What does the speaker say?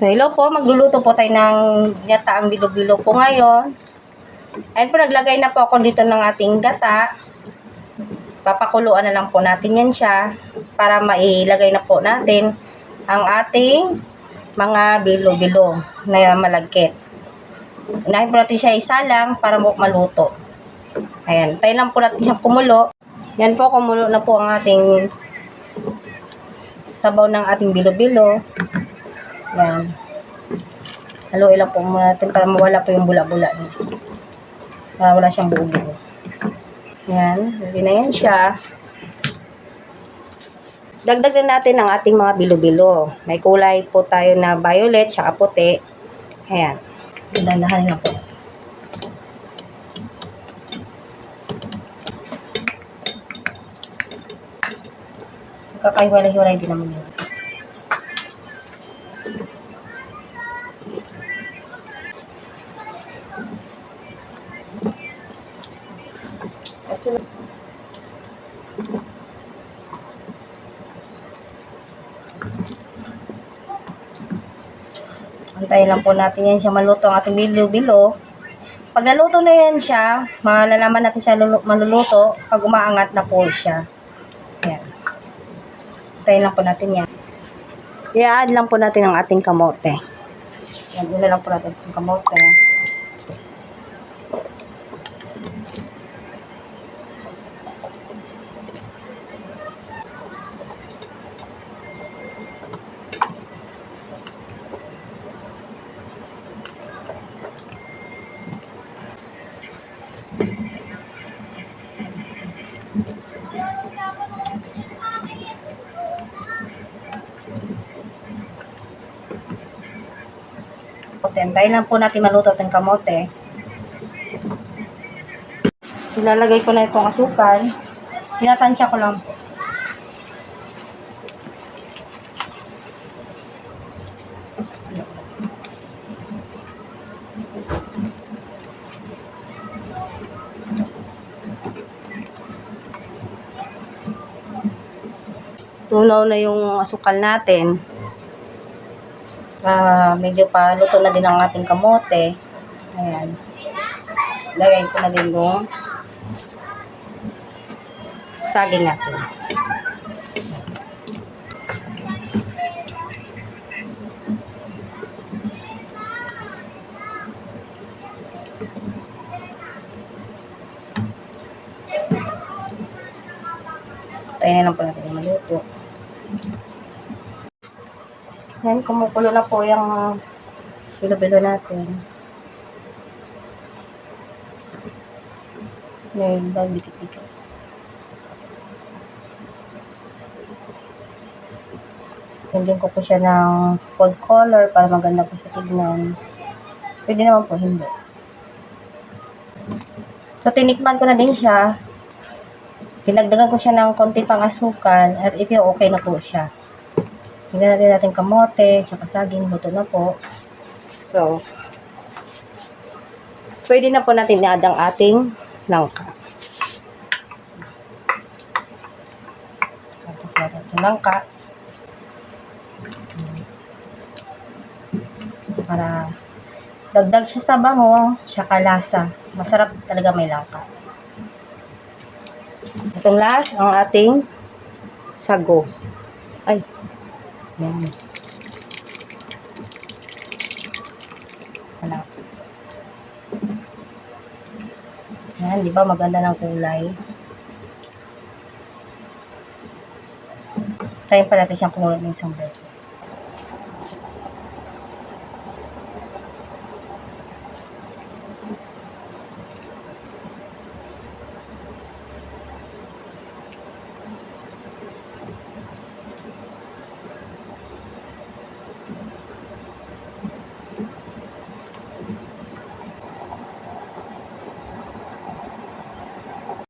So, hello po. Magluluto po tayo ng ginataang bilo-bilo po ngayon. Ayun po, naglagay na po ako dito ng ating gata. Papakuluan na lang po natin yan siya para mailagay na po natin ang ating mga bilo-bilo na malagkit. Unahin po natin siya isalang para maluto. Ayan, tayo lang po natin siyang kumulo. Yan po, kumulo na po ang ating sabaw ng ating bilo-bilo. Yan. Haluin lang po muna natin para mawala po yung bula-bula niya. Para wala siyang buo-buo. Yan. Hindi na yan siya. Dagdag na natin ang ating mga bilo-bilo. May kulay po tayo na violet tsaka puti. Ayan. Dandahan na po. Kakaiwalay-hiwalay din naman yun. Antayin lang po natin yan siya maluto ang ating bilo-bilo. Pag naluto na yan siya, malalaman natin siya maluluto pag umaangat na po siya. Ayan. Antayin lang po natin yan. I-add lang po natin ang ating kamote. Yan, una lang po natin ang kamote. Antayin lang po natin maluto ang kamote. So, lalagay ko na itong asukal. Tinatansya ko lang po. Tunaw na yung asukal natin. Medyo pa luto na din ang ating kamote. Ayan. Lagay ko na din yung saging natin. Tayo na lang po natin yung maluto. Yan, kumukulo na po yung bilo-bilo natin. Ngayon, dikit-dikit. Lagyan ko po siya ng food color para maganda po siya tignan. Pwede naman po, hindi. So, tinikman ko na din siya. Dinagdagan ko siya ng konti pang asukal at ito okay na po siya. Tingnan natin kamote, tsaka saging, luto na po. So, pwede na po natin i-add ang ating langka. Add natin langka. Para dagdag siya sa bango, tsaka lasa. Masarap talaga may langka. Itong last, ang ating sago. Ay. Yan. Wala. Yan, di ba maganda ng kulay? Tayo pa natin siyang kumulo ng isang beses.